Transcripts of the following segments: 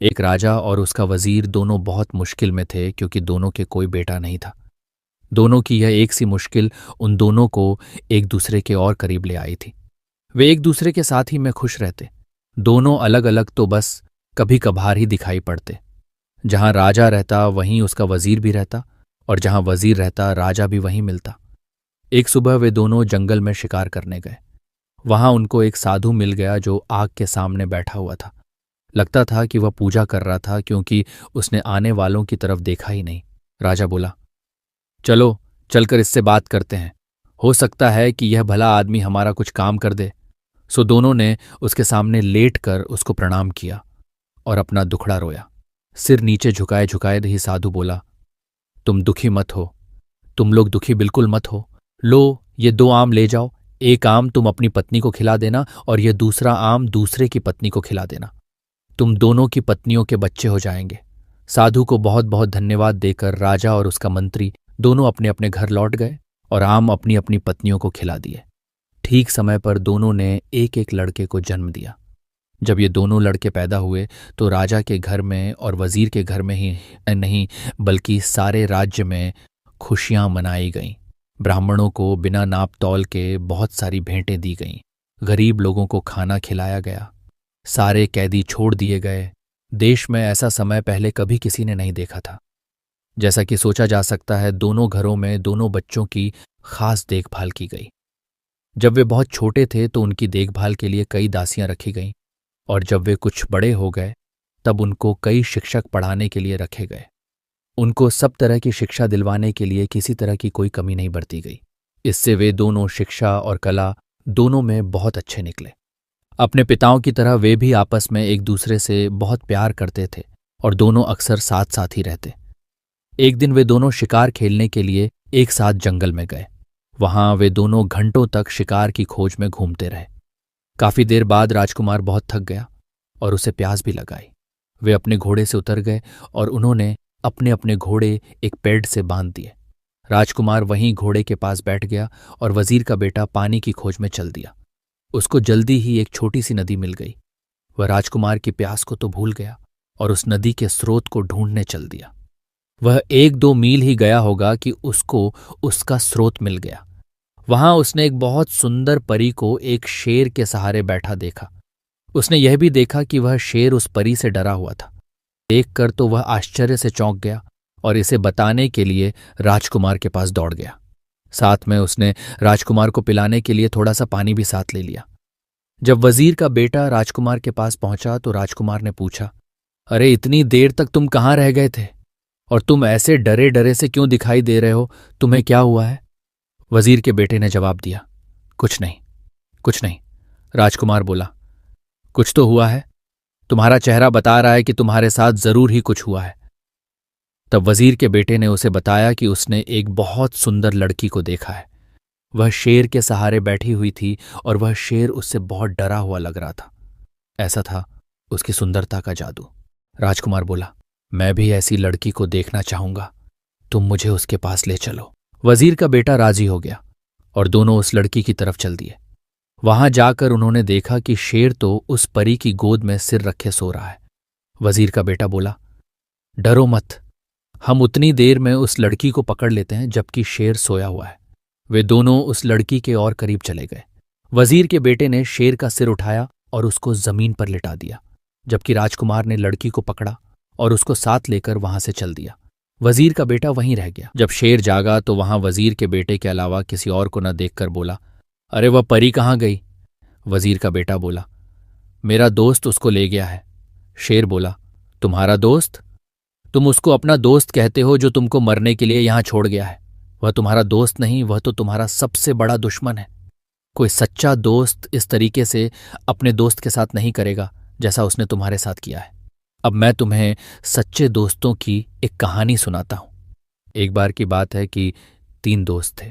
एक राजा और उसका वजीर दोनों बहुत मुश्किल में थे क्योंकि दोनों के कोई बेटा नहीं था। दोनों की यह एक सी मुश्किल उन दोनों को एक दूसरे के और करीब ले आई थी। वे एक दूसरे के साथ ही में खुश रहते। दोनों अलग अलग तो बस कभी कभार ही दिखाई पड़ते। जहां राजा रहता वहीं उसका वजीर भी रहता, और जहां वजीर रहता राजा भी वहीं मिलता। एक सुबह वे दोनों जंगल में शिकार करने गए। वहां उनको एक साधु मिल गया जो आग के सामने बैठा हुआ था। लगता था कि वह पूजा कर रहा था क्योंकि उसने आने वालों की तरफ देखा ही नहीं। राजा बोला, चलो चलकर इससे बात करते हैं, हो सकता है कि यह भला आदमी हमारा कुछ काम कर दे। सो दोनों ने उसके सामने लेट कर उसको प्रणाम किया और अपना दुखड़ा रोया। सिर नीचे झुकाए झुकाए ही साधु बोला, तुम दुखी मत हो, तुम लोग दुखी बिल्कुल मत हो। लो ये 2 आम ले जाओ, एक आम तुम अपनी पत्नी को खिला देना और यह दूसरा आम दूसरे की पत्नी को खिला देना। तुम दोनों की पत्नियों के बच्चे हो जाएंगे। साधु को बहुत बहुत धन्यवाद देकर राजा और उसका मंत्री दोनों अपने अपने घर लौट गए और आम अपनी अपनी पत्नियों को खिला दिए। ठीक समय पर दोनों ने एक एक लड़के को जन्म दिया। जब ये दोनों लड़के पैदा हुए तो राजा के घर में और वजीर के घर में ही नहीं बल्कि सारे राज्य में खुशियां मनाई गईं। ब्राह्मणों को बिना नाप तौल के बहुत सारी भेंटें दी गईं। गरीब लोगों को खाना खिलाया गया। सारे कैदी छोड़ दिए गए। देश में ऐसा समय पहले कभी किसी ने नहीं देखा था। जैसा कि सोचा जा सकता है, दोनों घरों में दोनों बच्चों की खास देखभाल की गई। जब वे बहुत छोटे थे तो उनकी देखभाल के लिए कई दासियां रखी गईं, और जब वे कुछ बड़े हो गए तब उनको कई शिक्षक पढ़ाने के लिए रखे गए। उनको सब तरह की शिक्षा दिलवाने के लिए किसी तरह की कोई कमी नहीं बरती गई। इससे वे दोनों शिक्षा और कला दोनों में बहुत अच्छे निकले। अपने पिताओं की तरह वे भी आपस में एक दूसरे से बहुत प्यार करते थे और दोनों अक्सर साथ साथ ही रहते। एक दिन वे दोनों शिकार खेलने के लिए एक साथ जंगल में गए। वहां वे दोनों घंटों तक शिकार की खोज में घूमते रहे। काफी देर बाद राजकुमार बहुत थक गया और उसे प्यास भी लगाई। वे अपने घोड़े से उतर गए और उन्होंने अपने अपने घोड़े एक पेड़ से बांध दिए। राजकुमार वहीं घोड़े के पास बैठ गया और वजीर का बेटा पानी की खोज में चल दिया। उसको जल्दी ही एक छोटी सी नदी मिल गई। वह राजकुमार की प्यास को तो भूल गया और उस नदी के स्रोत को ढूंढने चल दिया। वह 1-2 मील ही गया होगा कि उसको उसका स्रोत मिल गया। वहां उसने एक बहुत सुंदर परी को एक शेर के सहारे बैठा देखा। उसने यह भी देखा कि वह शेर उस परी से डरा हुआ था। देखकर तो वह आश्चर्य से चौंक गया और इसे बताने के लिए राजकुमार के पास दौड़ गया। साथ में उसने राजकुमार को पिलाने के लिए थोड़ा सा पानी भी साथ ले लिया। जब वजीर का बेटा राजकुमार के पास पहुंचा तो राजकुमार ने पूछा, अरे इतनी देर तक तुम कहाँ रह गए थे और तुम ऐसे डरे डरे से क्यों दिखाई दे रहे हो? तुम्हें क्या हुआ है? वजीर के बेटे ने जवाब दिया, कुछ नहीं, कुछ नहीं। राजकुमार बोला, कुछ तो हुआ है। तुम्हारा चेहरा बता रहा है कि तुम्हारे साथ जरूर ही कुछ हुआ है। तब वजीर के बेटे ने उसे बताया कि उसने एक बहुत सुंदर लड़की को देखा है। वह शेर के सहारे बैठी हुई थी और वह शेर उससे बहुत डरा हुआ लग रहा था। ऐसा था उसकी सुंदरता का जादू। राजकुमार बोला, मैं भी ऐसी लड़की को देखना चाहूंगा, तुम मुझे उसके पास ले चलो। वजीर का बेटा राजी हो गया और दोनों उस लड़की की तरफ चल दिए। वहां जाकर उन्होंने देखा कि शेर तो उस परी की गोद में सिर रखे सो रहा है। वजीर का बेटा बोला, डरो मत, हम उतनी देर में उस लड़की को पकड़ लेते हैं जबकि शेर सोया हुआ है। वे दोनों उस लड़की के और करीब चले गए। वजीर के बेटे ने शेर का सिर उठाया और उसको जमीन पर लिटा दिया, जबकि राजकुमार ने लड़की को पकड़ा और उसको साथ लेकर वहां से चल दिया। वजीर का बेटा वहीं रह गया। जब शेर जागा तो वहां वजीर के बेटे के अलावा किसी और को न देखकर बोला, अरे वह परी कहाँ गई? वजीर का बेटा बोला, मेरा दोस्त उसको ले गया है। शेर बोला, तुम्हारा दोस्त? तुम उसको अपना दोस्त कहते हो जो तुमको मरने के लिए यहां छोड़ गया है। वह तुम्हारा दोस्त नहीं, वह तो तुम्हारा सबसे बड़ा दुश्मन है। कोई सच्चा दोस्त इस तरीके से अपने दोस्त के साथ नहीं करेगा जैसा उसने तुम्हारे साथ किया है। अब मैं तुम्हें सच्चे दोस्तों की एक कहानी सुनाता हूं। एक बार की बात है कि 3 दोस्त थे।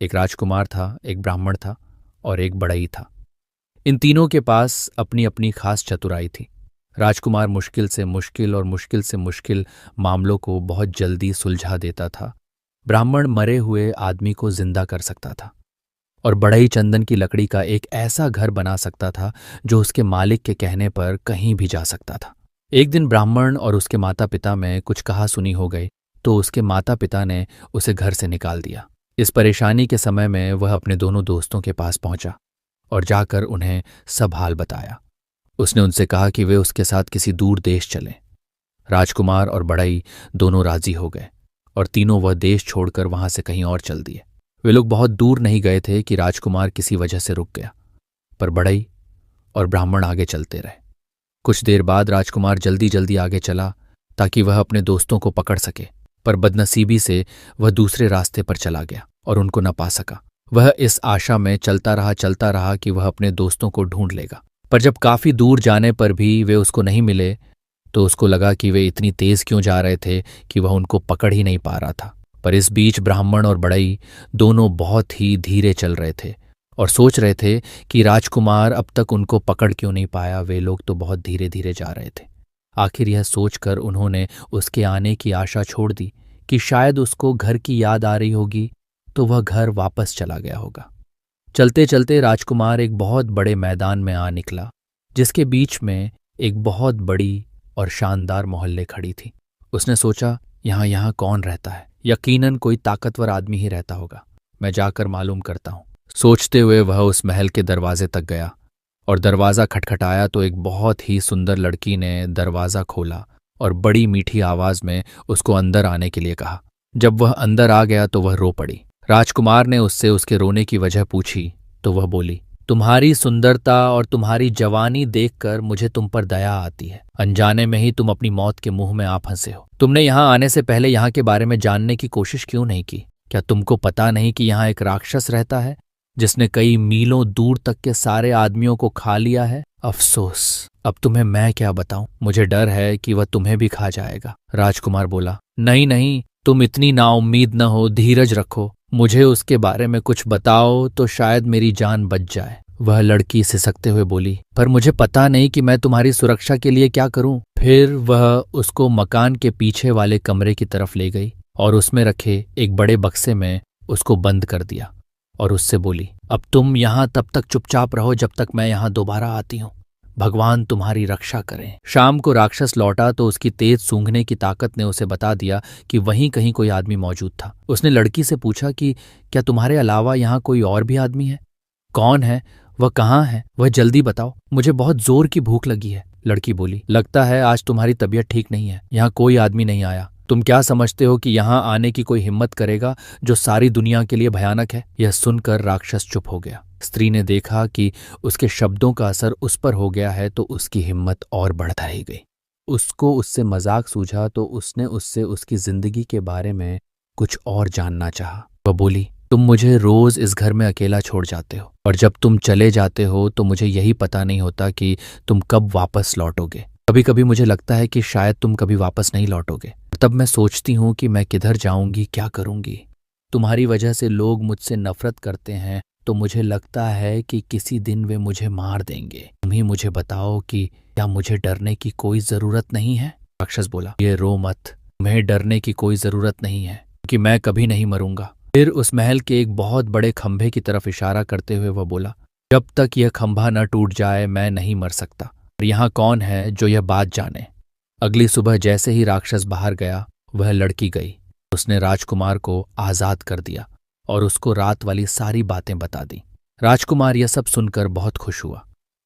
एक राजकुमार था, एक ब्राह्मण था और एक बढ़ई था। इन तीनों के पास अपनी अपनी खास चतुराई थी। राजकुमार मुश्किल से मुश्किल और मुश्किल से मुश्किल मामलों को बहुत जल्दी सुलझा देता था। ब्राह्मण मरे हुए आदमी को जिंदा कर सकता था और बढ़ई चंदन की लकड़ी का एक ऐसा घर बना सकता था जो उसके मालिक के कहने पर कहीं भी जा सकता था। एक दिन ब्राह्मण और उसके माता पिता में कुछ कहा सुनी हो गई तो उसके माता पिता ने उसे घर से निकाल दिया। इस परेशानी के समय में वह अपने दोनों दोस्तों के पास पहुंचा और जाकर उन्हें सब हाल बताया। उसने उनसे कहा कि वे उसके साथ किसी दूर देश चलें। राजकुमार और बड़ई दोनों राजी हो गए और तीनों वह देश छोड़कर वहां से कहीं और चल दिए। वे लोग बहुत दूर नहीं गए थे कि राजकुमार किसी वजह से रुक गया, पर बड़ई और ब्राह्मण आगे चलते रहे। कुछ देर बाद राजकुमार जल्दी जल्दी आगे चला ताकि वह अपने दोस्तों को पकड़ सके, पर बदनसीबी से वह दूसरे रास्ते पर चला गया और उनको न पा सका। वह इस आशा में चलता रहा कि वह अपने दोस्तों को ढूंढ लेगा, पर जब काफी दूर जाने पर भी वे उसको नहीं मिले तो उसको लगा कि वे इतनी तेज क्यों जा रहे थे कि वह उनको पकड़ ही नहीं पा रहा था। पर इस बीच ब्राह्मण और बड़ई दोनों बहुत ही धीरे चल रहे थे और सोच रहे थे कि राजकुमार अब तक उनको पकड़ क्यों नहीं पाया, वे लोग तो बहुत धीरे धीरे जा रहे थे। आखिर यह सोचकर उन्होंने उसके आने की आशा छोड़ दी कि शायद उसको घर की याद आ रही होगी तो वह घर वापस चला गया होगा। चलते चलते राजकुमार एक बहुत बड़े मैदान में आ निकला जिसके बीच में एक बहुत बड़ी और शानदार मोहल्ले खड़ी थी। उसने सोचा, यहाँ कौन रहता है? यकीनन कोई ताकतवर आदमी ही रहता होगा, मैं जाकर मालूम करता हूँ। सोचते हुए वह उस महल के दरवाजे तक गया और दरवाज़ा खटखटाया तो एक बहुत ही सुंदर लड़की ने दरवाज़ा खोला और बड़ी मीठी आवाज़ में उसको अंदर आने के लिए कहा। जब वह अंदर आ गया तो वह रो पड़ी। राजकुमार ने उससे उसके रोने की वजह पूछी तो वह बोली, तुम्हारी सुंदरता और तुम्हारी जवानी देखकर मुझे तुम पर दया आती है। अनजाने में ही तुम अपनी मौत के मुंह में आ फंसे हो। तुमने यहाँ आने से पहले यहाँ के बारे में जानने की कोशिश क्यों नहीं की? क्या तुमको पता नहीं कि यहाँ एक राक्षस रहता है जिसने कई मीलों दूर तक के सारे आदमियों को खा लिया है? अफसोस, अब तुम्हें मैं क्या बताऊं, मुझे डर है कि वह तुम्हें भी खा जाएगा। राजकुमार बोला, नहीं नहीं, तुम इतनी नाउम्मीद न हो, धीरज रखो, मुझे उसके बारे में कुछ बताओ तो शायद मेरी जान बच जाए। वह लड़की सिसकते हुए बोली, पर मुझे पता नहीं कि मैं तुम्हारी सुरक्षा के लिए क्या करूं। फिर वह उसको मकान के पीछे वाले कमरे की तरफ ले गई और उसमें रखे एक बड़े बक्से में उसको बंद कर दिया और उससे बोली, अब तुम यहाँ तब तक चुपचाप रहो जब तक मैं यहाँ दोबारा आती हूँ। भगवान तुम्हारी रक्षा करें। शाम को राक्षस लौटा तो उसकी तेज सूंघने की ताकत ने उसे बता दिया कि वहीं कहीं कोई आदमी मौजूद था। उसने लड़की से पूछा कि क्या तुम्हारे अलावा यहाँ कोई और भी आदमी है? कौन है? वह कहाँ है? वह जल्दी बताओ, मुझे बहुत जोर की भूख लगी है। लड़की बोली, लगता है आज तुम्हारी तबीयत ठीक नहीं है। यहाँ कोई आदमी नहीं आया। तुम क्या समझते हो कि यहाँ आने की कोई हिम्मत करेगा जो सारी दुनिया के लिए भयानक है? यह सुनकर राक्षस चुप हो गया। स्त्री ने देखा कि उसके शब्दों का असर उस पर हो गया है तो उसकी हिम्मत और बढ़ता ही गई। उसको उससे मजाक सूझा तो उसने उससे उसकी जिंदगी के बारे में कुछ और जानना चाहा। वह बोली, तुम मुझे रोज इस घर में अकेला छोड़ जाते हो और जब तुम चले जाते हो तो मुझे यही पता नहीं होता कि तुम कब वापस लौटोगे। कभी कभी मुझे लगता है कि शायद तुम कभी वापस नहीं लौटोगे। तब मैं सोचती हूँ कि मैं किधर जाऊंगी, क्या करूंगी। तुम्हारी वजह से लोग मुझसे नफरत करते हैं तो मुझे लगता है कि किसी दिन वे मुझे मार देंगे। तुम ही मुझे बताओ कि क्या मुझे डरने की कोई जरूरत नहीं है? राक्षस बोला, ये रो मत, तुम्हें डरने की कोई जरूरत नहीं है क्योंकि मैं कभी नहीं मरूंगा। फिर उस महल के एक बहुत बड़े खंभे की तरफ इशारा करते हुए वह बोला, जब तक यह खंभा न टूट जाए मैं नहीं मर सकता। और यहाँ कौन है जो यह बात जाने? अगली सुबह जैसे ही राक्षस बाहर गया वह लड़की गई। उसने राजकुमार को आजाद कर दिया और उसको रात वाली सारी बातें बता दी। राजकुमार यह सब सुनकर बहुत खुश हुआ।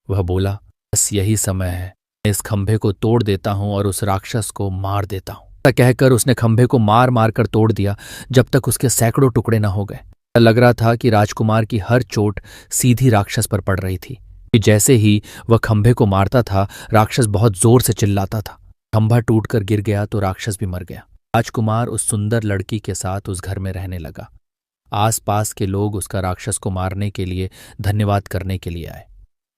वह बोला, बस यही समय है, मैं इस खंभे को तोड़ देता हूं और उस राक्षस को मार देता हूं। ऐसा कहकर उसने खंभे को मार मार कर तोड़ दिया जब तक उसके सैकड़ों टुकड़े न हो गए। लग रहा था कि राजकुमार की हर चोट सीधी राक्षस पर पड़ रही थी कि जैसे ही वह खंभे को मारता था राक्षस बहुत जोर से चिल्लाता था। खंभा टूटकर गिर गया तो राक्षस भी मर गया। राजकुमार उस सुंदर लड़की के साथ उस घर में रहने लगा। आसपास के लोग उसका राक्षस को मारने के लिए धन्यवाद करने के लिए आए।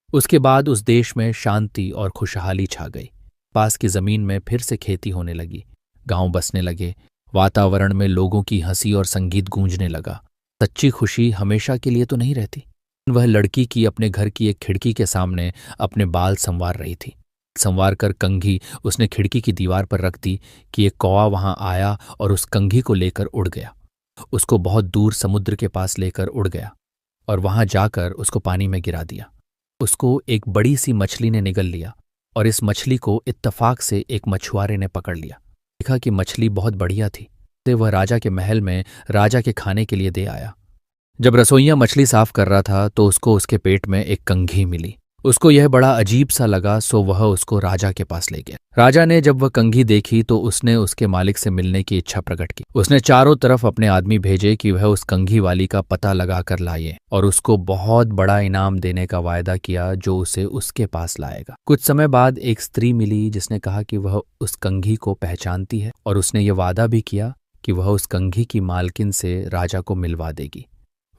उसके बाद उस देश में शांति और खुशहाली छा गई। पास की जमीन में फिर से खेती होने लगी, गांव बसने लगे, वातावरण में लोगों की हंसी और संगीत गूंजने लगा। सच्ची खुशी हमेशा के लिए तो नहीं रहती। वह लड़की की अपने घर की एक खिड़की के सामने अपने बाल संवार रही थी। संवार कर कंघी उसने खिड़की की दीवार पर रख दी कि एक कौवा वहां आया और उस कंघी को लेकर उड़ गया। उसको बहुत दूर समुद्र के पास लेकर उड़ गया और वहां जाकर उसको पानी में गिरा दिया। उसको एक बड़ी सी मछली ने निगल लिया और इस मछली को इत्तफाक से एक मछुआरे ने पकड़ लिया। देखा कि मछली बहुत बढ़िया थी, तो वह राजा के महल में राजा के खाने के लिए दे आया। जब रसोइया मछली साफ कर रहा था तो उसको उसके पेट में एक कंघी मिली। उसको यह बड़ा अजीब सा लगा, सो वह उसको राजा के पास ले गया। राजा ने जब वह कंघी देखी तो उसने उसके मालिक से मिलने की इच्छा प्रकट की। उसने चारों तरफ अपने आदमी भेजे कि वह उस कंघी वाली का पता लगा कर लाए और उसको बहुत बड़ा इनाम देने का वायदा किया जो उसे उसके पास लाएगा। कुछ समय बाद एक स्त्री मिली जिसने कहा कि वह उस कंघी को पहचानती है और उसने ये वादा भी किया कि वह उस कंघी की मालकिन से राजा को मिलवा देगी।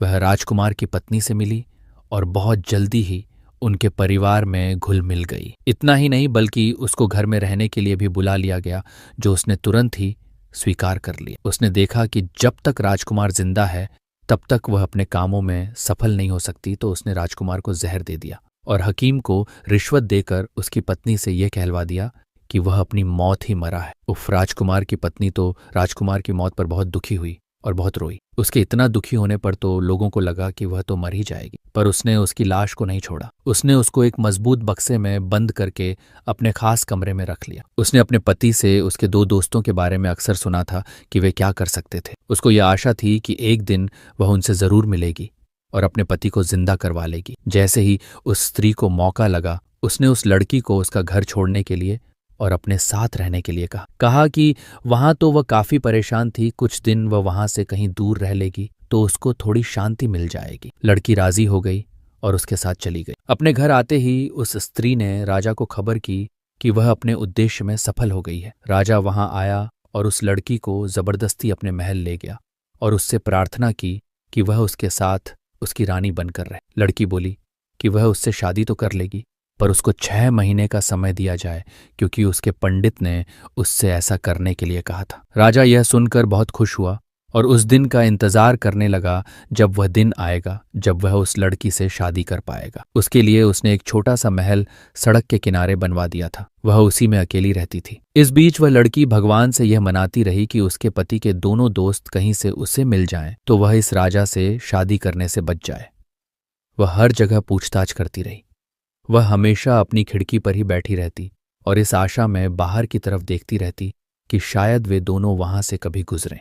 वह राजकुमार की पत्नी से मिली और बहुत जल्दी ही उनके परिवार में घुल मिल गई। इतना ही नहीं बल्कि उसको घर में रहने के लिए भी बुला लिया गया, जो उसने तुरंत ही स्वीकार कर लिया। उसने देखा कि जब तक राजकुमार जिंदा है तब तक वह अपने कामों में सफल नहीं हो सकती, तो उसने राजकुमार को जहर दे दिया और हकीम को रिश्वत देकर उसकी पत्नी से यह कहलवा दिया कि वह अपनी मौत ही मरा है। उफ! राजकुमार की पत्नी तो राजकुमार की मौत पर बहुत दुखी हुई और बहुत रोई। उसके इतना दुखी होने पर तो लोगों को लगा कि वह तो मर ही जाएगी, पर उसने उसकी लाश को नहीं छोड़ा। उसने उसको एक मजबूत बक्से में बंद करके अपने खास कमरे में रख लिया। उसने अपने पति से उसके दो दोस्तों के बारे में अक्सर सुना था कि वे क्या कर सकते थे। उसको यह आशा थी कि एक दिन वह उनसे जरूर मिलेगी और अपने पति को जिंदा करवा लेगी। जैसे ही उस स्त्री को मौका लगा, उसने उस लड़की को उसका घर छोड़ने के लिए और अपने साथ रहने के लिए कहा कि वहां तो वह काफी परेशान थी, कुछ दिन वह वहां से कहीं दूर रह लेगी तो उसको थोड़ी शांति मिल जाएगी। लड़की राजी हो गई और उसके साथ चली गई। अपने घर आते ही उस स्त्री ने राजा को खबर की कि वह अपने उद्देश्य में सफल हो गई है। राजा वहां आया और उस लड़की को जबरदस्ती अपने महल ले गया और उससे प्रार्थना की कि वह उसके साथ उसकी रानी बनकर रहे। लड़की बोली कि वह उससे शादी तो कर लेगी, पर उसको 6 महीने का समय दिया जाए, क्योंकि उसके पंडित ने उससे ऐसा करने के लिए कहा था। राजा यह सुनकर बहुत खुश हुआ और उस दिन का इंतजार करने लगा जब वह दिन आएगा जब वह उस लड़की से शादी कर पाएगा। उसके लिए उसने एक छोटा सा महल सड़क के किनारे बनवा दिया था। वह उसी में अकेली रहती थी। इस बीच वह लड़की भगवान से यह मनाती रही कि उसके पति के दोनों दोस्त कहीं से उसे मिल जाएं तो वह इस राजा से शादी करने से बच जाए। वह हर जगह पूछताछ करती रही। वह हमेशा अपनी खिड़की पर ही बैठी रहती और इस आशा में बाहर की तरफ देखती रहती कि शायद वे दोनों वहां से कभी गुजरें।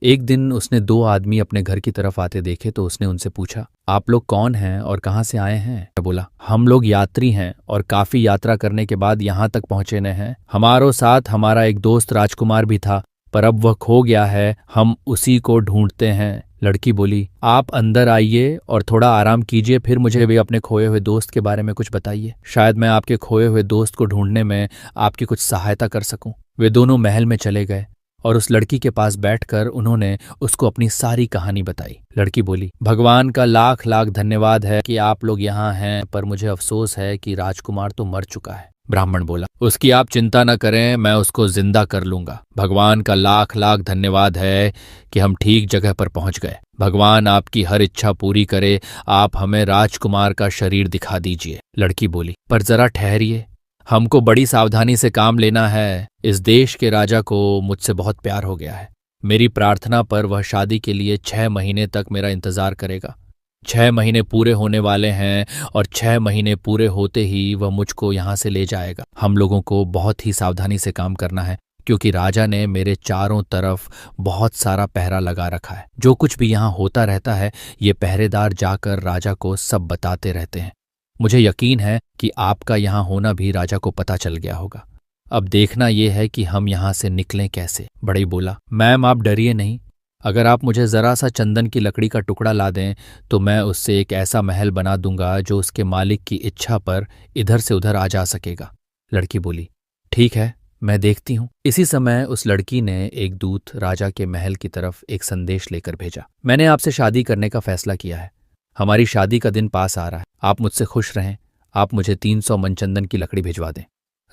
एक दिन उसने 2 आदमी अपने घर की तरफ आते देखे तो उसने उनसे पूछा, आप लोग कौन हैं और कहाँ से आए हैं? बोला, हम लोग यात्री हैं और काफी यात्रा करने के बाद यहाँ तक पहुंचे न हैं। हमारो साथ हमारा एक दोस्त राजकुमार भी था, पर अब वह खो गया है, हम उसी को ढूंढते हैं। लड़की बोली, आप अंदर आइए और थोड़ा आराम कीजिए, फिर मुझे भी अपने खोए हुए दोस्त के बारे में कुछ बताइए। शायद मैं आपके खोए हुए दोस्त को ढूंढने में आपकी कुछ सहायता कर सकूं। वे दोनों महल में चले गए और उस लड़की के पास बैठकर उन्होंने उसको अपनी सारी कहानी बताई। लड़की बोली, भगवान का लाख लाख धन्यवाद है कि आप लोग यहाँ हैं, पर मुझे अफसोस है कि राजकुमार तो मर चुका है। ब्राह्मण बोला, उसकी आप चिंता न करें, मैं उसको जिंदा कर लूंगा। भगवान का लाख लाख धन्यवाद है कि हम ठीक जगह पर पहुंच गए। भगवान आपकी हर इच्छा पूरी करे, आप हमें राजकुमार का शरीर दिखा दीजिए। लड़की बोली, पर जरा ठहरिए, हमको बड़ी सावधानी से काम लेना है। इस देश के राजा को मुझसे बहुत प्यार हो गया है। मेरी प्रार्थना पर वह शादी के लिए 6 महीने तक मेरा इंतजार करेगा। 6 महीने पूरे होने वाले हैं और 6 महीने पूरे होते ही वह मुझको यहाँ से ले जाएगा। हम लोगों को बहुत ही सावधानी से काम करना है, क्योंकि राजा ने मेरे चारों तरफ बहुत सारा पहरा लगा रखा है। जो कुछ भी यहाँ होता रहता है, ये पहरेदार जाकर राजा को सब बताते रहते हैं। मुझे यकीन है कि आपका यहाँ होना भी राजा को पता चल गया होगा। अब देखना यह है कि हम यहाँ से निकलें कैसे। बढ़ई बोला, मैम आप डरिए नहीं, अगर आप मुझे जरा सा चंदन की लकड़ी का टुकड़ा ला दें तो मैं उससे एक ऐसा महल बना दूंगा जो उसके मालिक की इच्छा पर इधर से उधर आ जा सकेगा। लड़की बोली, ठीक है, मैं देखती हूँ। इसी समय उस लड़की ने एक दूत राजा के महल की तरफ एक संदेश लेकर भेजा, मैंने आपसे शादी करने का फैसला किया है। हमारी शादी का दिन पास आ रहा है, आप मुझसे खुश रहें। आप मुझे 300 मन चंदन की लकड़ी भिजवा दें।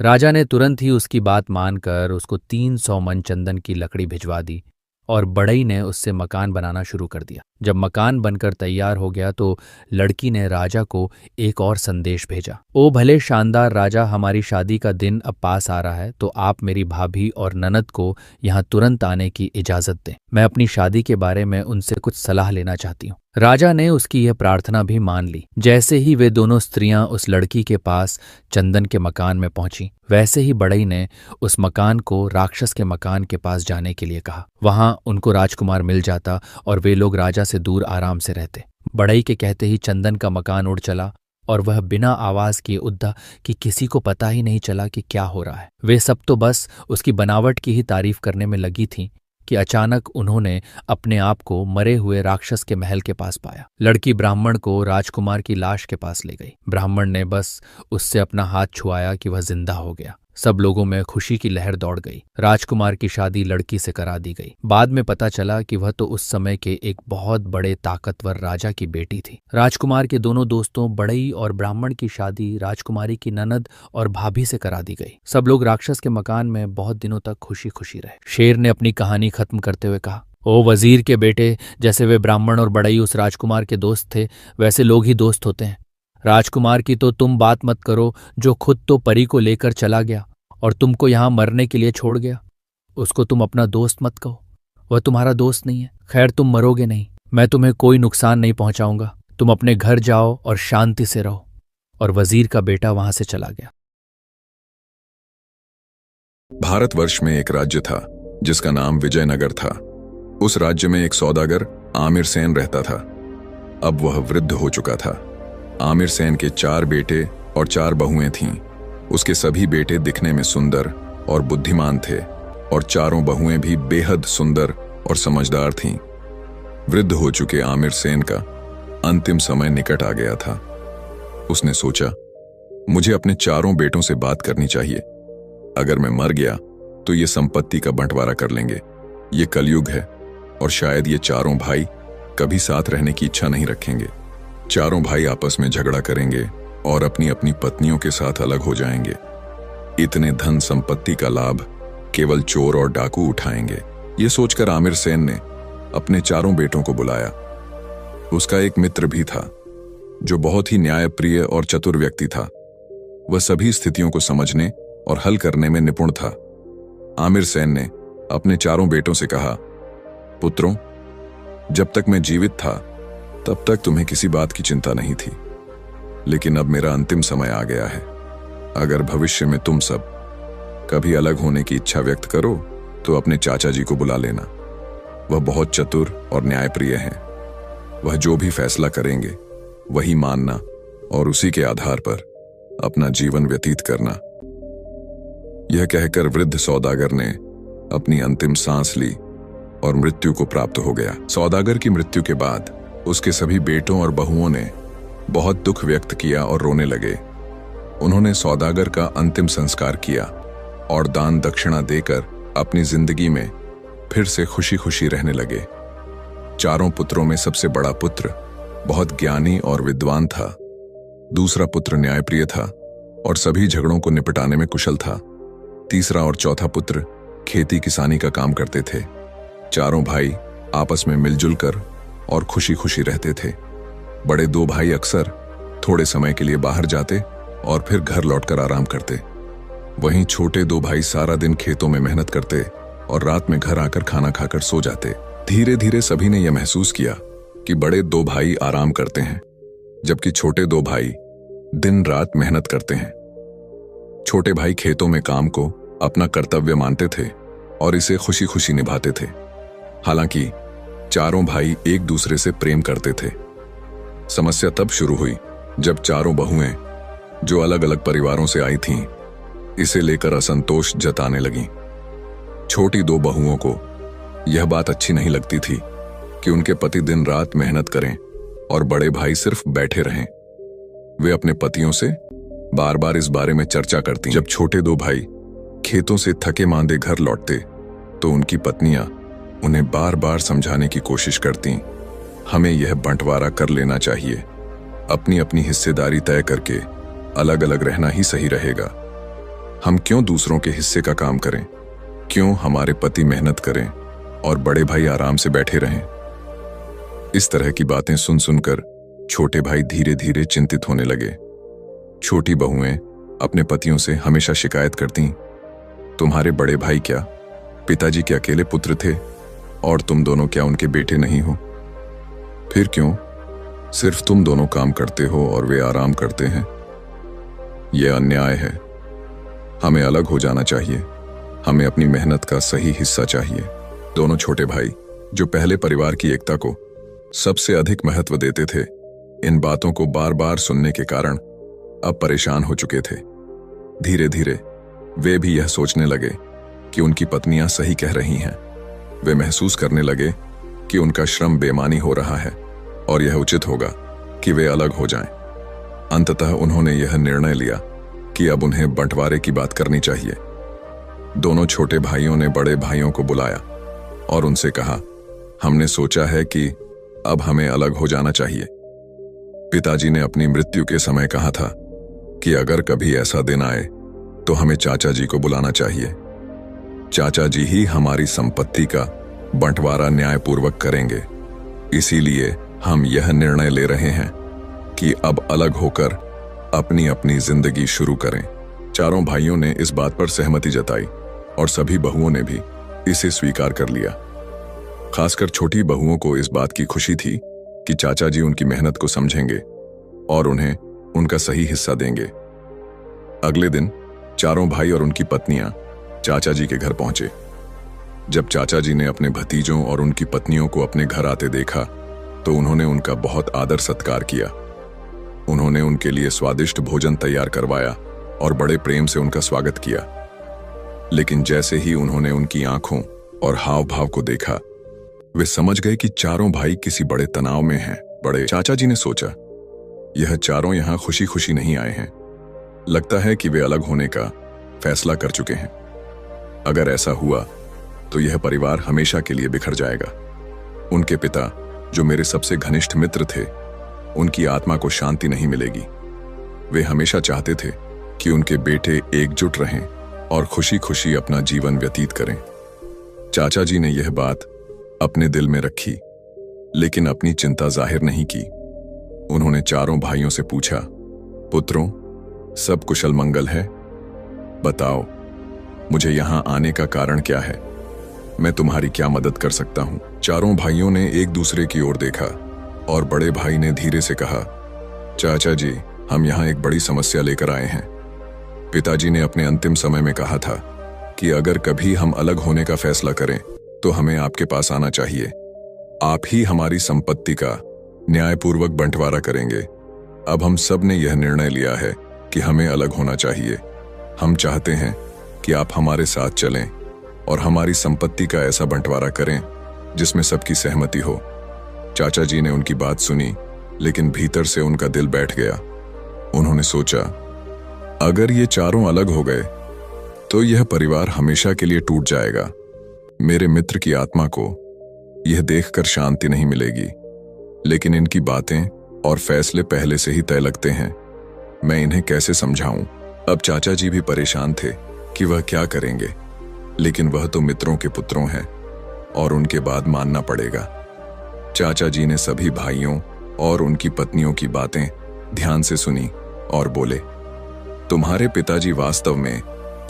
राजा ने तुरंत ही उसकी बात मानकर उसको 300 मन चंदन की लकड़ी भिजवा दी और बढ़ई ने उससे मकान बनाना शुरू कर दिया। जब मकान बनकर तैयार हो गया तो लड़की ने राजा को एक और संदेश भेजा। ओ भले शानदार राजा, हमारी शादी का दिन अब पास आ रहा है, तो आप मेरी भाभी और ननद को यहाँ तुरंत आने की इजाजत दें। मैं अपनी शादी के बारे में उनसे कुछ सलाह लेना चाहती हूँ। राजा ने उसकी यह प्रार्थना भी मान ली। जैसे ही वे दोनों स्त्रियां उस लड़की के पास चंदन के मकान में पहुंची, वैसे ही बढ़ई ने उस मकान को राक्षस के मकान के पास जाने के लिए कहा। वहां उनको राजकुमार मिल जाता और वे लोग राजा से दूर आराम से रहते। बढ़ई के कहते ही चंदन का मकान उड़ चला और वह बिना आवाज किए उद्दा कि किसी को पता ही नहीं चला कि क्या हो रहा है। वे सब तो बस उसकी बनावट की ही तारीफ करने में लगी थीं कि अचानक उन्होंने अपने आप को मरे हुए राक्षस के महल के पास पाया। लड़की ब्राह्मण को राजकुमार की लाश के पास ले गई। ब्राह्मण ने बस उससे अपना हाथ छुआया कि वह जिंदा हो गया। सब लोगों में खुशी की लहर दौड़ गई। राजकुमार की शादी लड़की से करा दी गई। बाद में पता चला कि वह तो उस समय के एक बहुत बड़े ताकतवर राजा की बेटी थी। राजकुमार के दोनों दोस्तों बढ़ई और ब्राह्मण की शादी राजकुमारी की ननद और भाभी से करा दी गई। सब लोग राक्षस के मकान में बहुत दिनों तक खुशी खुशी रहे। शेर ने अपनी कहानी खत्म करते हुए कहा, ओ वजीर के बेटे, जैसे वे ब्राह्मण और बढ़ई उस राजकुमार के दोस्त थे, वैसे लोग ही दोस्त होते हैं। राजकुमार की तो तुम बात मत करो, जो खुद तो परी को लेकर चला गया और तुमको यहां मरने के लिए छोड़ गया। उसको तुम अपना दोस्त मत कहो, वह तुम्हारा दोस्त नहीं है। खैर, तुम मरोगे नहीं, मैं तुम्हें कोई नुकसान नहीं पहुंचाऊंगा। तुम अपने घर जाओ और शांति से रहो। और वजीर का बेटा वहां से चला गया। भारतवर्ष में एक राज्य था जिसका नाम विजयनगर था। उस राज्य में एक सौदागर आमिर सेन रहता था। अब वह वृद्ध हो चुका था। आमिर सेन के 4 बेटे और 4 बहुएं थीं। उसके सभी बेटे दिखने में सुंदर और बुद्धिमान थे और चारों बहुएं भी बेहद सुंदर और समझदार थीं। वृद्ध हो चुके आमिर सेन का अंतिम समय निकट आ गया था। उसने सोचा, मुझे अपने चारों बेटों से बात करनी चाहिए। अगर मैं मर गया तो ये संपत्ति का बंटवारा कर लेंगे। ये कलयुग है और शायद ये चारों भाई कभी साथ रहने की इच्छा नहीं रखेंगे। चारों भाई आपस में झगड़ा करेंगे और अपनी अपनी पत्नियों के साथ अलग हो जाएंगे। इतने धन संपत्ति का लाभ केवल चोर और डाकू उठाएंगे। ये सोचकर आमिर सेन ने अपने चारों बेटों को बुलाया। उसका एक मित्र भी था जो बहुत ही न्यायप्रिय और चतुर व्यक्ति था। वह सभी स्थितियों को समझने और हल करने में निपुण था। आमिर सेन ने अपने चारों बेटों से कहा, पुत्रों, जब तक मैं जीवित था तब तक तुम्हें किसी बात की चिंता नहीं थी, लेकिन अब मेरा अंतिम समय आ गया है। अगर भविष्य में तुम सब कभी अलग होने की इच्छा व्यक्त करो तो अपने चाचा जी को बुला लेना। वह बहुत चतुर और न्यायप्रिय हैं। वह जो भी फैसला करेंगे वही मानना और उसी के आधार पर अपना जीवन व्यतीत करना। यह कहकर वृद्ध सौदागर ने अपनी अंतिम सांस ली और मृत्यु को प्राप्त हो गया। सौदागर की मृत्यु के बाद उसके सभी बेटों और बहुओं ने बहुत दुख व्यक्त किया और रोने लगे। उन्होंने सौदागर का अंतिम संस्कार किया और दान दक्षिणा देकर अपनी जिंदगी में फिर से खुशी खुशी रहने लगे। चारों पुत्रों में सबसे बड़ा पुत्र बहुत ज्ञानी और विद्वान था। दूसरा पुत्र न्यायप्रिय था और सभी झगड़ों को निपटाने में कुशल था। तीसरा और चौथा पुत्र खेती किसानी का काम करते थे। चारों भाई आपस में मिलजुल कर और खुशी खुशी रहते थे। बड़े 2 भाई अक्सर थोड़े समय के लिए बाहर जाते और फिर घर लौटकर आराम करते। वहीं छोटे 2 भाई सारा दिन खेतों में मेहनत करते और रात में घर आकर खाना खाकर सो जाते। धीरे धीरे सभी ने यह महसूस किया कि बड़े 2 भाई आराम करते हैं, जबकि छोटे 2 भाई दिन रात मेहनत करते हैं। छोटे भाई खेतों में काम को अपना कर्तव्य मानते थे और इसे खुशी खुशी निभाते थे। हालांकि चारों भाई एक दूसरे से प्रेम करते थे। समस्या तब शुरू हुई जब चारों बहुएं, जो अलग अलग परिवारों से आई थीं, इसे लेकर असंतोष जताने लगीं। छोटी 2 बहुओं को यह बात अच्छी नहीं लगती थी कि उनके पति दिन रात मेहनत करें और बड़े भाई सिर्फ बैठे रहें। वे अपने पतियों से बार बार इस बारे में चर्चा करती। जब छोटे 2 भाई खेतों से थके मांदे घर लौटते तो उनकी पत्नियां उन्हें बार बार समझाने की कोशिश करती, हमें यह बंटवारा कर लेना चाहिए। अपनी अपनी हिस्सेदारी तय करके अलग अलग रहना ही सही रहेगा। हम क्यों दूसरों के हिस्से का काम करें? क्यों हमारे पति मेहनत करें और बड़े भाई आराम से बैठे रहें? इस तरह की बातें सुन सुनकर छोटे भाई धीरे धीरे चिंतित होने लगे। छोटी बहुएं अपने पतियों से हमेशा शिकायत करती, तुम्हारे बड़े भाई क्या पिताजी के अकेले पुत्र थे और तुम दोनों क्या उनके बेटे नहीं हो? फिर क्यों सिर्फ तुम दोनों काम करते हो और वे आराम करते हैं? यह अन्याय है। हमें अलग हो जाना चाहिए। हमें अपनी मेहनत का सही हिस्सा चाहिए। दोनों छोटे भाई, जो पहले परिवार की एकता को सबसे अधिक महत्व देते थे, इन बातों को बार बार सुनने के कारण अब परेशान हो चुके थे। धीरे धीरे वे भी यह सोचने लगे कि उनकी पत्नियां सही कह रही हैं। वे महसूस करने लगे कि उनका श्रम बेमानी हो रहा है और यह उचित होगा कि वे अलग हो जाएं। अंततः उन्होंने यह निर्णय लिया कि अब उन्हें बंटवारे की बात करनी चाहिए। दोनों छोटे भाइयों ने बड़े भाइयों को बुलाया और उनसे कहा, हमने सोचा है कि अब हमें अलग हो जाना चाहिए। पिताजी ने अपनी मृत्यु के समय कहा था कि अगर कभी ऐसा दिन आए तो हमें चाचा जी को बुलाना चाहिए। चाचा जी ही हमारी संपत्ति का बंटवारा न्यायपूर्वक करेंगे। इसीलिए हम यह निर्णय ले रहे हैं कि अब अलग होकर अपनी अपनी जिंदगी शुरू करें। चारों भाइयों ने इस बात पर सहमति जताई और सभी बहुओं ने भी इसे स्वीकार कर लिया। खासकर छोटी बहुओं को इस बात की खुशी थी कि चाचा जी उनकी मेहनत को समझेंगे और उन्हें उनका सही हिस्सा देंगे। अगले दिन चारों भाई और उनकी पत्नियां चाचा जी के घर पहुंचे। जब चाचा जी ने अपने भतीजों और उनकी पत्नियों को अपने घर आते देखा तो उन्होंने उनका बहुत आदर सत्कार किया। उन्होंने उनके लिए स्वादिष्ट भोजन तैयार करवाया और बड़े प्रेम से उनका स्वागत किया। लेकिन जैसे ही उन्होंने उनकी आंखों और हाव भाव को देखा, वे समझ गए कि चारों भाई किसी बड़े तनाव में हैं। बड़े चाचा जी ने सोचा, यह चारों यहां खुशी खुशी नहीं आए हैं। लगता है कि वे अलग होने का फैसला कर चुके हैं। अगर ऐसा हुआ तो यह परिवार हमेशा के लिए बिखर जाएगा। उनके पिता, जो मेरे सबसे घनिष्ठ मित्र थे, उनकी आत्मा को शांति नहीं मिलेगी। वे हमेशा चाहते थे कि उनके बेटे एकजुट रहें और खुशी खुशी अपना जीवन व्यतीत करें। चाचा जी ने यह बात अपने दिल में रखी, लेकिन अपनी चिंता जाहिर नहीं की। उन्होंने चारों भाइयों से पूछा, पुत्रों, सब कुशल मंगल है? बताओ, मुझे यहां आने का कारण क्या है? मैं तुम्हारी क्या मदद कर सकता हूं? चारों भाइयों ने एक दूसरे की ओर देखा और बड़े भाई ने धीरे से कहा, चाचा जी, हम यहां एक बड़ी समस्या लेकर आए हैं। पिताजी ने अपने अंतिम समय में कहा था कि अगर कभी हम अलग होने का फैसला करें तो हमें आपके पास आना चाहिए। आप ही हमारी संपत्ति का न्यायपूर्वक बंटवारा करेंगे। अब हम सब ने यह निर्णय लिया है कि हमें अलग होना चाहिए। हम चाहते हैं कि आप हमारे साथ चलें और हमारी संपत्ति का ऐसा बंटवारा करें जिसमें सबकी सहमति हो। चाचा जी ने उनकी बात सुनी, लेकिन भीतर से उनका दिल बैठ गया। उन्होंने सोचा, अगर ये चारों अलग हो गए तो यह परिवार हमेशा के लिए टूट जाएगा। मेरे मित्र की आत्मा को यह देखकर शांति नहीं मिलेगी, लेकिन इनकी बातें और फैसले पहले से ही तय लगते हैं। मैं इन्हें कैसे समझाऊं? अब चाचा जी भी परेशान थे कि वह क्या करेंगे, लेकिन वह तो मित्रों के पुत्रों हैं और उनके बाद मानना पड़ेगा। चाचा जी ने सभी भाइयों और उनकी पत्नियों की बातें ध्यान से सुनी और बोले, तुम्हारे पिताजी वास्तव में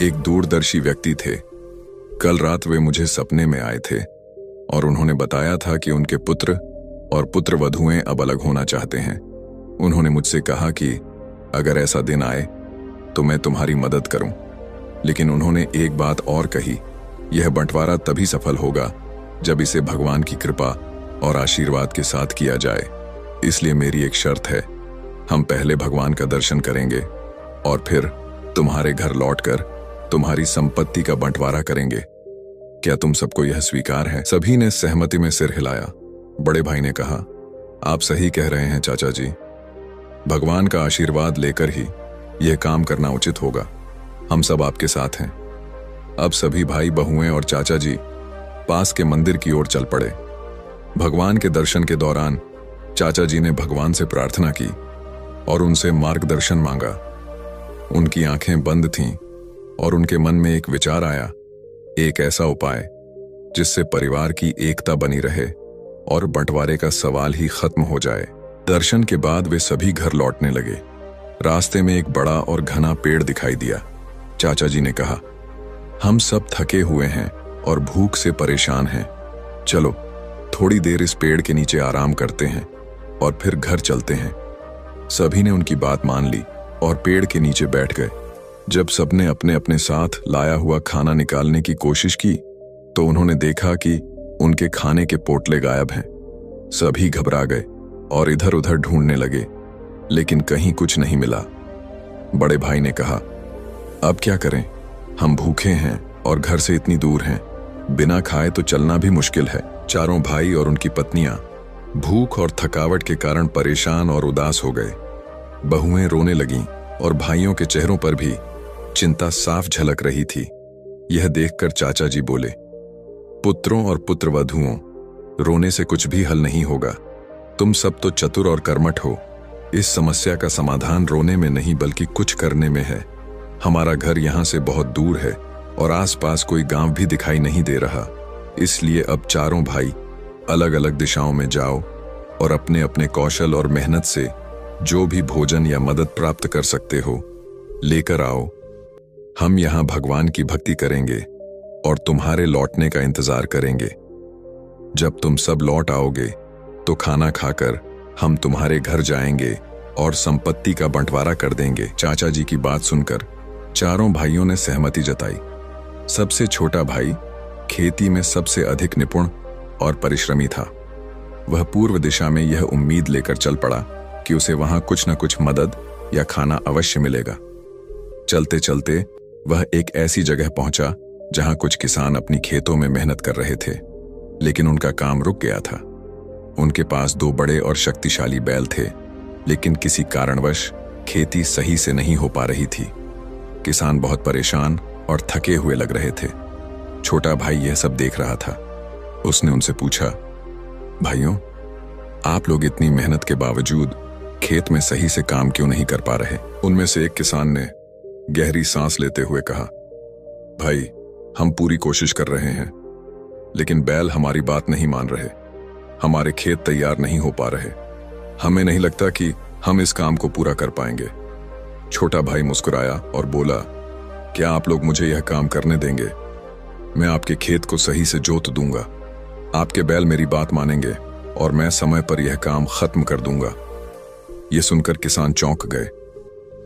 एक दूरदर्शी व्यक्ति थे। कल रात वे मुझे सपने में आए थे और उन्होंने बताया था कि उनके पुत्र और पुत्रवधुएं अब अलग होना चाहते हैं। उन्होंने मुझसे कहा कि अगर ऐसा दिन आए तो मैं तुम्हारी मदद करूं। लेकिन उन्होंने एक बात और कही, यह बंटवारा तभी सफल होगा जब इसे भगवान की कृपा और आशीर्वाद के साथ किया जाए। इसलिए मेरी एक शर्त है, हम पहले भगवान का दर्शन करेंगे और फिर तुम्हारे घर लौटकर तुम्हारी संपत्ति का बंटवारा करेंगे। क्या तुम सबको यह स्वीकार है? सभी ने सहमति में सिर हिलाया। बड़े भाई ने कहा, आप सही कह रहे हैं चाचा जी। भगवान का आशीर्वाद लेकर ही यह काम करना उचित होगा। हम सब आपके साथ हैं। अब सभी भाई बहुएं और चाचा जी पास के मंदिर की ओर चल पड़े। भगवान के दर्शन के दौरान चाचा जी ने भगवान से प्रार्थना की और उनसे मार्गदर्शन मांगा। उनकी आंखें बंद थीं और उनके मन में एक विचार आया, एक ऐसा उपाय जिससे परिवार की एकता बनी रहे और बंटवारे का सवाल ही खत्म हो जाए। दर्शन के बाद वे सभी घर लौटने लगे। रास्ते में एक बड़ा और घना पेड़ दिखाई दिया। चाचा जी ने कहा, हम सब थके हुए हैं और भूख से परेशान हैं। चलो थोड़ी देर इस पेड़ के नीचे आराम करते हैं और फिर घर चलते हैं। सभी ने उनकी बात मान ली और पेड़ के नीचे बैठ गए। जब सबने अपने अपने साथ लाया हुआ खाना निकालने की कोशिश की तो उन्होंने देखा कि उनके खाने के पोटले गायब हैं। सभी घबरा गए और इधर उधर ढूंढने लगे, लेकिन कहीं कुछ नहीं मिला। बड़े भाई ने कहा, अब क्या करें, हम भूखे हैं और घर से इतनी दूर हैं, बिना खाए तो चलना भी मुश्किल है। चारों भाई और उनकी पत्नियां भूख और थकावट के कारण परेशान और उदास हो गए। बहुएं रोने लगीं और भाइयों के चेहरों पर भी चिंता साफ झलक रही थी। यह देखकर चाचा जी बोले, पुत्रों और पुत्रवधुओं, रोने से कुछ भी हल नहीं होगा। तुम सब तो चतुर और कर्मठ हो। इस समस्या का समाधान रोने में नहीं बल्कि कुछ करने में है। हमारा घर यहाँ से बहुत दूर है और आसपास कोई गांव भी दिखाई नहीं दे रहा। इसलिए अब चारों भाई अलग अलग दिशाओं में जाओ और अपने अपने कौशल और मेहनत से जो भी भोजन या मदद प्राप्त कर सकते हो लेकर आओ। हम यहाँ भगवान की भक्ति करेंगे और तुम्हारे लौटने का इंतजार करेंगे। जब तुम सब लौट आओगे तो खाना खाकर हम तुम्हारे घर जाएंगे और संपत्ति का बंटवारा कर देंगे। चाचा जी की बात सुनकर चारों भाइयों ने सहमति जताई। सबसे छोटा भाई खेती में सबसे अधिक निपुण और परिश्रमी था। वह पूर्व दिशा में यह उम्मीद लेकर चल पड़ा कि उसे वहां कुछ न कुछ मदद या खाना अवश्य मिलेगा। चलते चलते वह एक ऐसी जगह पहुंचा जहां कुछ किसान अपनी खेतों में मेहनत कर रहे थे, लेकिन उनका काम रुक गया था। उनके पास 2 बड़े और शक्तिशाली बैल थे, लेकिन किसी कारणवश खेती सही से नहीं हो पा रही थी। किसान बहुत परेशान और थके हुए लग रहे थे। छोटा भाई यह सब देख रहा था। उसने उनसे पूछा, भाइयों, आप लोग इतनी मेहनत के बावजूद खेत में सही से काम क्यों नहीं कर पा रहे? उनमें से एक किसान ने गहरी सांस लेते हुए कहा, भाई, हम पूरी कोशिश कर रहे हैं, लेकिन बैल हमारी बात नहीं मान रहे। हमारे खेत तैयार नहीं हो पा रहे। हमें नहीं लगता कि हम इस काम को पूरा कर पाएंगे। छोटा भाई मुस्कुराया और बोला, क्या आप लोग मुझे यह काम करने देंगे? मैं आपके खेत को सही से जोत दूंगा। आपके बैल मेरी बात मानेंगे और मैं समय पर यह काम खत्म कर दूंगा। यह सुनकर किसान चौंक गए।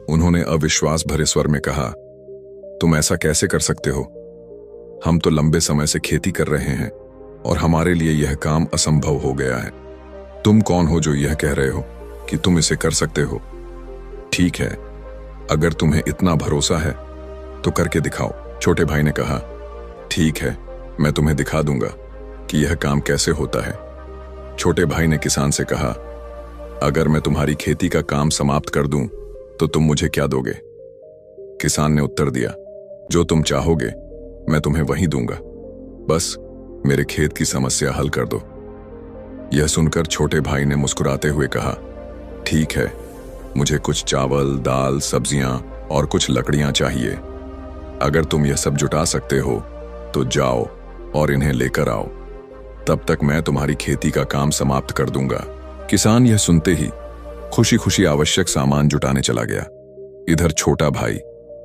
उन्होंने अविश्वास भरे स्वर में कहा, तुम ऐसा कैसे कर सकते हो? हम तो लंबे समय से खेती कर रहे हैं और हमारे लिए यह काम असंभव हो गया है। तुम कौन हो जो यह कह रहे हो कि तुम इसे कर सकते हो? ठीक है, अगर तुम्हें इतना भरोसा है तो करके दिखाओ। छोटे भाई ने कहा, ठीक है, मैं तुम्हें दिखा दूंगा कि यह काम कैसे होता है। छोटे भाई ने किसान से कहा, अगर मैं तुम्हारी खेती का काम समाप्त कर दूं तो तुम मुझे क्या दोगे? किसान ने उत्तर दिया, जो तुम चाहोगे मैं तुम्हें वही दूंगा, बस मेरे खेत की समस्या हल कर दो। यह सुनकर छोटे भाई ने मुस्कुराते हुए कहा, ठीक है, मुझे कुछ चावल, दाल, सब्जियां और कुछ लकड़ियां चाहिए। अगर तुम यह सब जुटा सकते हो तो जाओ और इन्हें लेकर आओ। तब तक मैं तुम्हारी खेती का काम समाप्त कर दूंगा। किसान यह सुनते ही खुशी खुशी आवश्यक सामान जुटाने चला गया। इधर छोटा भाई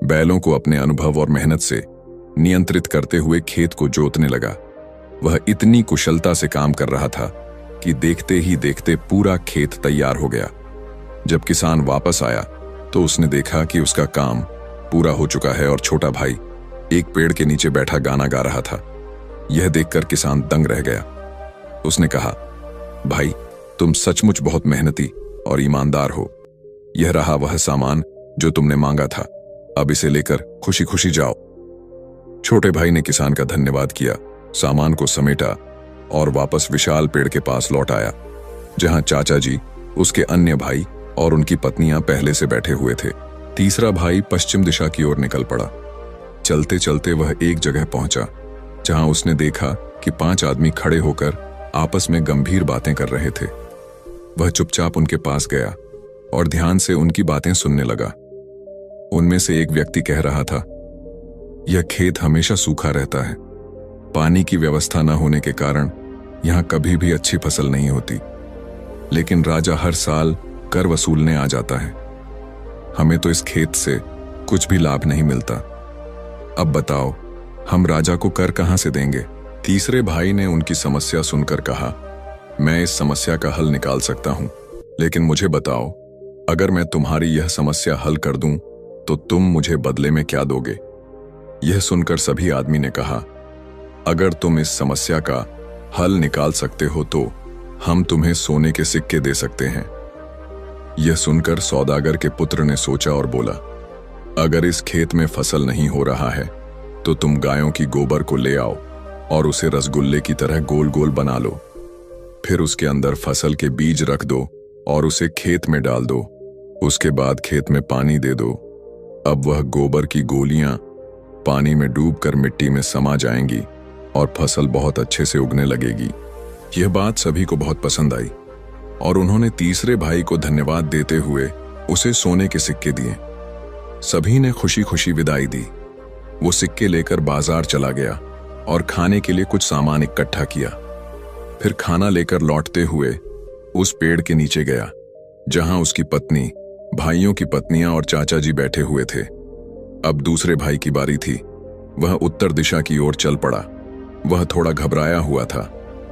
बैलों को अपने अनुभव और मेहनत से नियंत्रित करते हुए खेत को जोतने लगा। वह इतनी कुशलता से काम कर रहा था कि देखते ही देखते पूरा खेत तैयार हो गया। जब किसान वापस आया तो उसने देखा कि उसका काम पूरा हो चुका है और छोटा भाई एक पेड़ के नीचे बैठा गाना गा रहा था। यह देखकर किसान दंग रह गया। उसने कहा, भाई, तुम सचमुच बहुत मेहनती और ईमानदार हो। यह रहा वह सामान जो तुमने मांगा था। अब इसे लेकर खुशी खुशी जाओ। छोटे भाई ने किसान का धन्यवाद किया, सामान को समेटा और वापस विशाल पेड़ के पास लौट आया, जहां चाचा जी, उसके अन्य भाई और उनकी पत्नियां पहले से बैठे हुए थे। तीसरा भाई पश्चिम दिशा की ओर निकल पड़ा। चलते चलते वह एक जगह पहुंचा जहां उसने देखा कि 5 आदमी खड़े होकर आपस में गंभीर बातें कर रहे थे। वह चुपचाप उनके पास गया और ध्यान से उनकी बातें सुनने लगा। उनमें से एक व्यक्ति कह रहा था, यह खेत हमेशा सूखा रहता है। पानी की व्यवस्था न होने के कारण यहाँ कभी भी अच्छी फसल नहीं होती, लेकिन राजा हर साल कर वसूलने आ जाता है। हमें तो इस खेत से कुछ भी लाभ नहीं मिलता। अब बताओ, हम राजा को कर कहां से देंगे? तीसरे भाई ने उनकी समस्या सुनकर कहा, मैं इस समस्या का हल निकाल सकता हूं, लेकिन मुझे बताओ, अगर मैं तुम्हारी यह समस्या हल कर दूं तो तुम मुझे बदले में क्या दोगे? यह सुनकर सभी आदमी ने कहा, अगर तुम इस समस्या का हल निकाल सकते हो तो हम तुम्हें सोने के सिक्के दे सकते हैं। यह सुनकर सौदागर के पुत्र ने सोचा और बोला, अगर इस खेत में फसल नहीं हो रहा है तो तुम गायों की गोबर को ले आओ और उसे रसगुल्ले की तरह गोल गोल बना लो। फिर उसके अंदर फसल के बीज रख दो और उसे खेत में डाल दो। उसके बाद खेत में पानी दे दो। अब वह गोबर की गोलियां पानी में डूबकर मिट्टी में समा जाएंगी और फसल बहुत अच्छे से उगने लगेगी। यह बात सभी को बहुत पसंद आई और उन्होंने तीसरे भाई को धन्यवाद देते हुए उसे सोने के सिक्के दिए। सभी ने खुशी खुशी विदाई दी। वो सिक्के लेकर बाजार चला गया और खाने के लिए कुछ सामान इकट्ठा किया। फिर खाना लेकर लौटते हुए उस पेड़ के नीचे गया जहां उसकी पत्नी, भाइयों की पत्नियां और चाचा जी बैठे हुए थे। अब दूसरे भाई की बारी थी। वह उत्तर दिशा की ओर चल पड़ा। वह थोड़ा घबराया हुआ था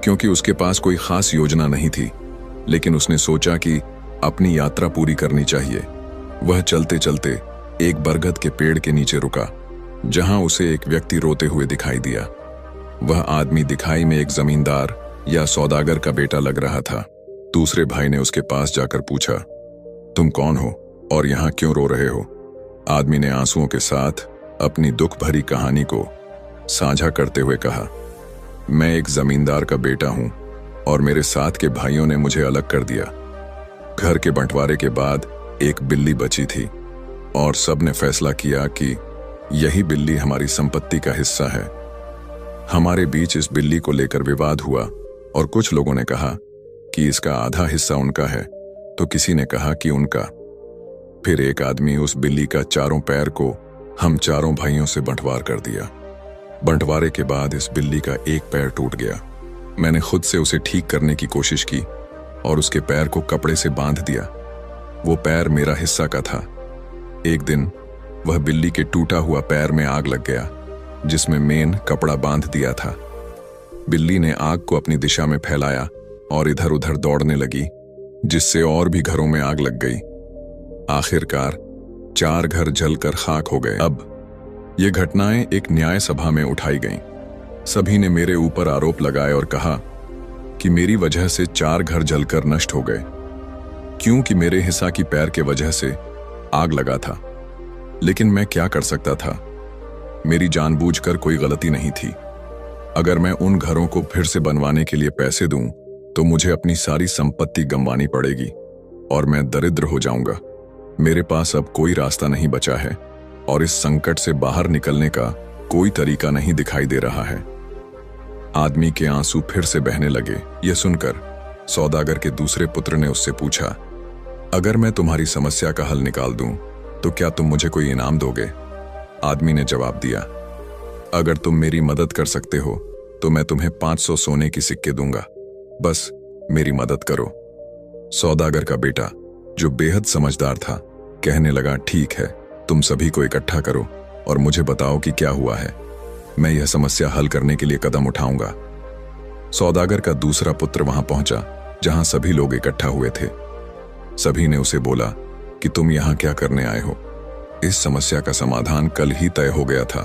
क्योंकि उसके पास कोई खास योजना नहीं थी, लेकिन उसने सोचा कि अपनी यात्रा पूरी करनी चाहिए। वह चलते चलते एक बरगद के पेड़ के नीचे रुका जहां उसे एक व्यक्ति रोते हुए दिखाई दिया। वह आदमी दिखाई में एक जमींदार या सौदागर का बेटा लग रहा था। दूसरे भाई ने उसके पास जाकर पूछा, तुम कौन हो और यहाँ क्यों रो रहे हो? आदमी ने आंसुओं के साथ अपनी दुख भरी कहानी को साझा करते हुए कहा, मैं एक जमींदार का बेटा हूं और मेरे साथ के भाइयों ने मुझे अलग कर दिया। घर के बंटवारे के बाद एक बिल्ली बची थी और सबने फैसला किया कि यही बिल्ली हमारी संपत्ति का हिस्सा है। हमारे बीच इस बिल्ली को लेकर विवाद हुआ और कुछ लोगों ने कहा कि इसका आधा हिस्सा उनका है, तो किसी ने कहा कि उनका। फिर एक आदमी उस बिल्ली का चारों पैर को हम चारों भाइयों से बंटवार कर दिया। बंटवारे के बाद इस बिल्ली का एक पैर टूट गया। मैंने खुद से उसे ठीक करने की कोशिश की और उसके पैर को कपड़े से बांध दिया। वो पैर मेरा हिस्सा का था। एक दिन वह बिल्ली के टूटा हुआ पैर में आग लग गया जिसमें मेन कपड़ा बांध दिया था। बिल्ली ने आग को अपनी दिशा में फैलाया और इधर उधर दौड़ने लगी, जिससे और भी घरों में आग लग गई। आखिरकार 4 घर जलकर खाक हो गए। अब ये घटनाएं एक न्याय सभा में उठाई गईं। सभी ने मेरे ऊपर आरोप लगाए और कहा कि मेरी वजह से 4 घर जलकर नष्ट हो गए, क्योंकि मेरे हिस्सा की पैर के वजह से आग लगा था। लेकिन मैं क्या कर सकता था? मेरी जानबूझकर कोई गलती नहीं थी। अगर मैं उन घरों को फिर से बनवाने के लिए पैसे दूं तो मुझे अपनी सारी संपत्ति गंवानी पड़ेगी और मैं दरिद्र हो जाऊंगा। मेरे पास अब कोई रास्ता नहीं बचा है और इस संकट से बाहर निकलने का कोई तरीका नहीं दिखाई दे रहा है। आदमी के आंसू फिर से बहने लगे। यह सुनकर सौदागर के दूसरे पुत्र ने उससे पूछा, अगर मैं तुम्हारी समस्या का हल निकाल दूं तो क्या तुम मुझे कोई इनाम दोगे? आदमी ने जवाब दिया, अगर तुम मेरी मदद कर सकते हो तो मैं तुम्हें 500 सोने की सिक्के दूंगा। बस मेरी मदद करो। सौदागर का बेटा, जो बेहद समझदार था, कहने लगा, ठीक है, तुम सभी को इकट्ठा करो और मुझे बताओ कि क्या हुआ है। मैं यह समस्या हल करने के लिए कदम उठाऊंगा। सौदागर का दूसरा पुत्र वहां पहुंचा जहां सभी लोग इकट्ठा हुए थे। सभी ने उसे बोला कि तुम यहां क्या करने आए हो? इस समस्या का समाधान कल ही तय हो गया था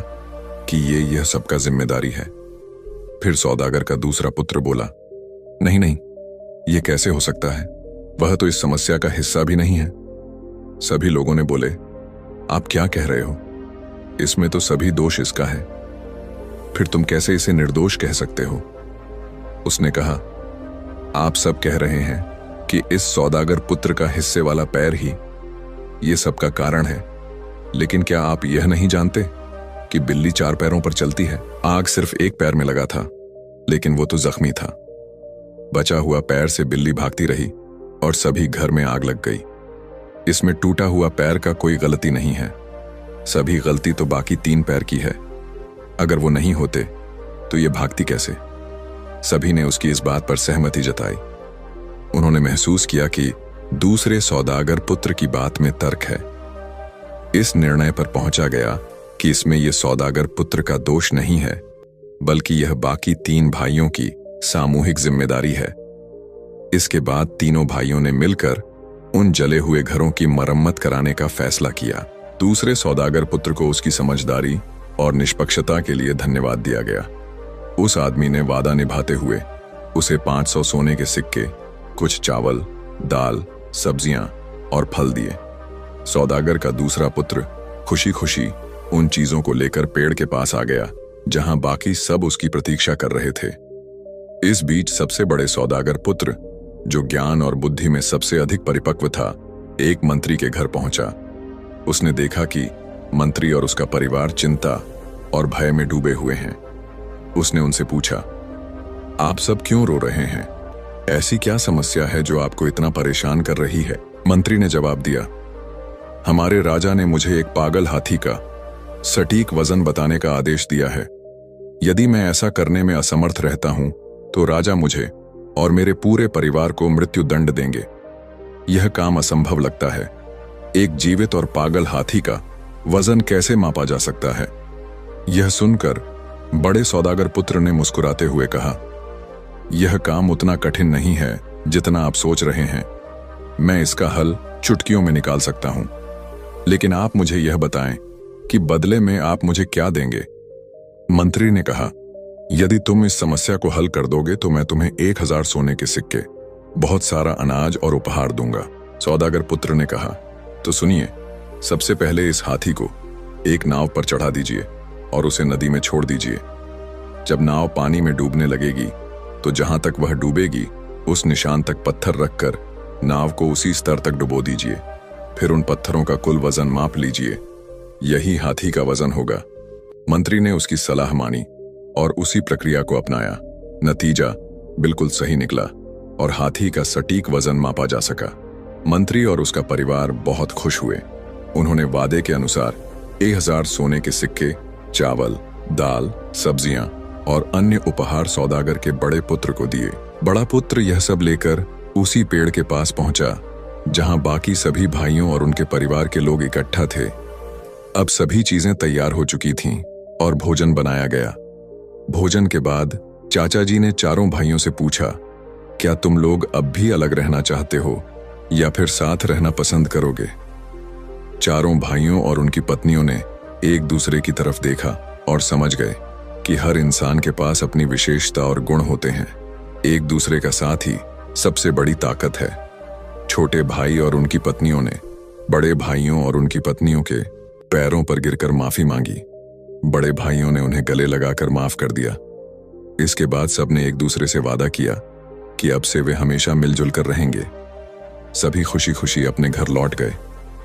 कि यह सबका जिम्मेदारी है। फिर सौदागर का दूसरा पुत्र बोला, नहीं नहीं, यह कैसे हो सकता है? वह तो इस समस्या का हिस्सा भी नहीं है। सभी लोगों ने बोले, आप क्या कह रहे हो? इसमें तो सभी दोष इसका है। फिर तुम कैसे इसे निर्दोष कह सकते हो? उसने कहा, आप सब कह रहे हैं कि इस सौदागर पुत्र का हिस्से वाला पैर ही ये सब का कारण है, लेकिन क्या आप यह नहीं जानते कि बिल्ली 4 पैरों पर चलती है? आग सिर्फ एक पैर में लगा था, लेकिन वो तो जख्मी था। बचा हुआ पैर से बिल्ली भागती रही और सभी घर में आग लग गई। इसमें टूटा हुआ पैर का कोई गलती नहीं है, सभी गलती तो बाकी 3 पैर की है। अगर वो नहीं होते तो ये भागती कैसे? सभी ने उसकी इस बात पर सहमति जताई। उन्होंने महसूस किया कि दूसरे सौदागर पुत्र की बात में तर्क है। इस निर्णय पर पहुंचा गया कि इसमें यह सौदागर पुत्र का दोष नहीं है, बल्कि यह बाकी 3 भाइयों की सामूहिक जिम्मेदारी है। इसके बाद तीनों भाइयों ने मिलकर उन जले हुए घरों की मरम्मत कराने का फैसला किया। दूसरे सौदागर पुत्र को उसकी समझदारी और निष्पक्षता के लिए धन्यवाद दिया गया। उस आदमी ने वादा निभाते हुए उसे 500 सोने के सिक्के, कुछ चावल, दाल, सब्जियां और फल दिए। सौदागर का दूसरा पुत्र खुशी खुशी उन चीजों को लेकर पेड़ के पास आ गया जहां बाकी सब उसकी प्रतीक्षा कर रहे थे। इस बीच सबसे बड़े सौदागर पुत्र, जो ज्ञान और बुद्धि में सबसे अधिक परिपक्व था, एक मंत्री के घर पहुंचा। उसने देखा कि मंत्री और उसका परिवार चिंता और भय में डूबे हुए हैं। उसने उनसे पूछा, आप सब क्यों रो रहे हैं? ऐसी क्या समस्या है जो आपको इतना परेशान कर रही है? मंत्री ने जवाब दिया, हमारे राजा ने मुझे एक पागल हाथी का सटीक वजन बताने का आदेश दिया है। यदि मैं ऐसा करने में असमर्थ रहता हूं तो राजा मुझे और मेरे पूरे परिवार को मृत्यु दंड देंगे। यह काम असंभव लगता है। एक जीवित और पागल हाथी का वजन कैसे मापा जा सकता है? यह सुनकर बड़े सौदागर पुत्र ने मुस्कुराते हुए कहा, यह काम उतना कठिन नहीं है जितना आप सोच रहे हैं। मैं इसका हल चुटकियों में निकाल सकता हूं। लेकिन आप मुझे यह बताएं कि बदले में आप मुझे क्या देंगे? मंत्री ने कहा, यदि तुम इस समस्या को हल कर दोगे तो मैं तुम्हें 1000 सोने के सिक्के, बहुत सारा अनाज और उपहार दूंगा। सौदागर पुत्र ने कहा, तो सुनिए, सबसे पहले इस हाथी को एक नाव पर चढ़ा दीजिए और उसे नदी में छोड़ दीजिए। जब नाव पानी में डूबने लगेगी तो जहां तक वह डूबेगी उस निशान तक पत्थर रखकर नाव को उसी स्तर तक डुबो दीजिए। फिर उन पत्थरों का कुल वजन माप लीजिए। यही हाथी का वजन होगा। मंत्री ने उसकी सलाह मानी और उसी प्रक्रिया को अपनाया। नतीजा बिल्कुल सही निकला और हाथी का सटीक वजन मापा जा सका। मंत्री और उसका परिवार बहुत खुश हुए। उन्होंने वादे के अनुसार 1000 सोने के सिक्के, चावल, दाल, सब्जियां और अन्य उपहार सौदागर के बड़े पुत्र को दिए। बड़ा पुत्र यह सब लेकर उसी पेड़ के पास पहुंचा जहां बाकी सभी भाइयों और उनके परिवार के लोग इकट्ठा थे। अब सभी चीजें तैयार हो चुकी थीं और भोजन बनाया गया। भोजन के बाद चाचा जी ने चारों भाइयों से पूछा, क्या तुम लोग अब भी अलग रहना चाहते हो या फिर साथ रहना पसंद करोगे? चारों भाइयों और उनकी पत्नियों ने एक दूसरे की तरफ देखा और समझ गए कि हर इंसान के पास अपनी विशेषता और गुण होते हैं। एक दूसरे का साथ ही सबसे बड़ी ताकत है। छोटे भाई और उनकी पत्नियों ने बड़े भाइयों और उनकी पत्नियों के पैरों पर गिरकर माफी मांगी। बड़े भाइयों ने उन्हें गले लगाकर माफ कर दिया। इसके बाद सबने एक दूसरे से वादा किया कि अब से वे हमेशा मिलजुल कर रहेंगे। सभी खुशी खुशी अपने घर लौट गए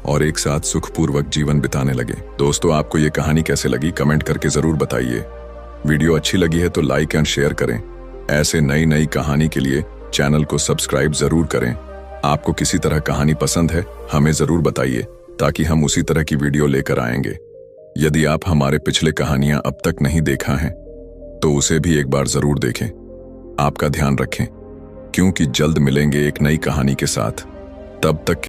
और एक साथ सुखपूर्वक जीवन बिताने लगे। दोस्तों, आपको ये कहानी कैसे लगी कमेंट करके जरूर बताइए। वीडियो अच्छी लगी है तो लाइक एंड शेयर करें। ऐसे नई नई कहानी के लिए चैनल को सब्सक्राइब जरूर करें। आपको किसी तरह कहानी पसंद है हमें जरूर बताइए ताकि हम उसी तरह की वीडियो लेकर आएंगे। यदि आप हमारे पिछले कहानियां अब तक नहीं देखा है तो उसे भी एक बार जरूर देखें। आपका ध्यान रखें, क्योंकि जल्द मिलेंगे एक नई कहानी के साथ। तब तक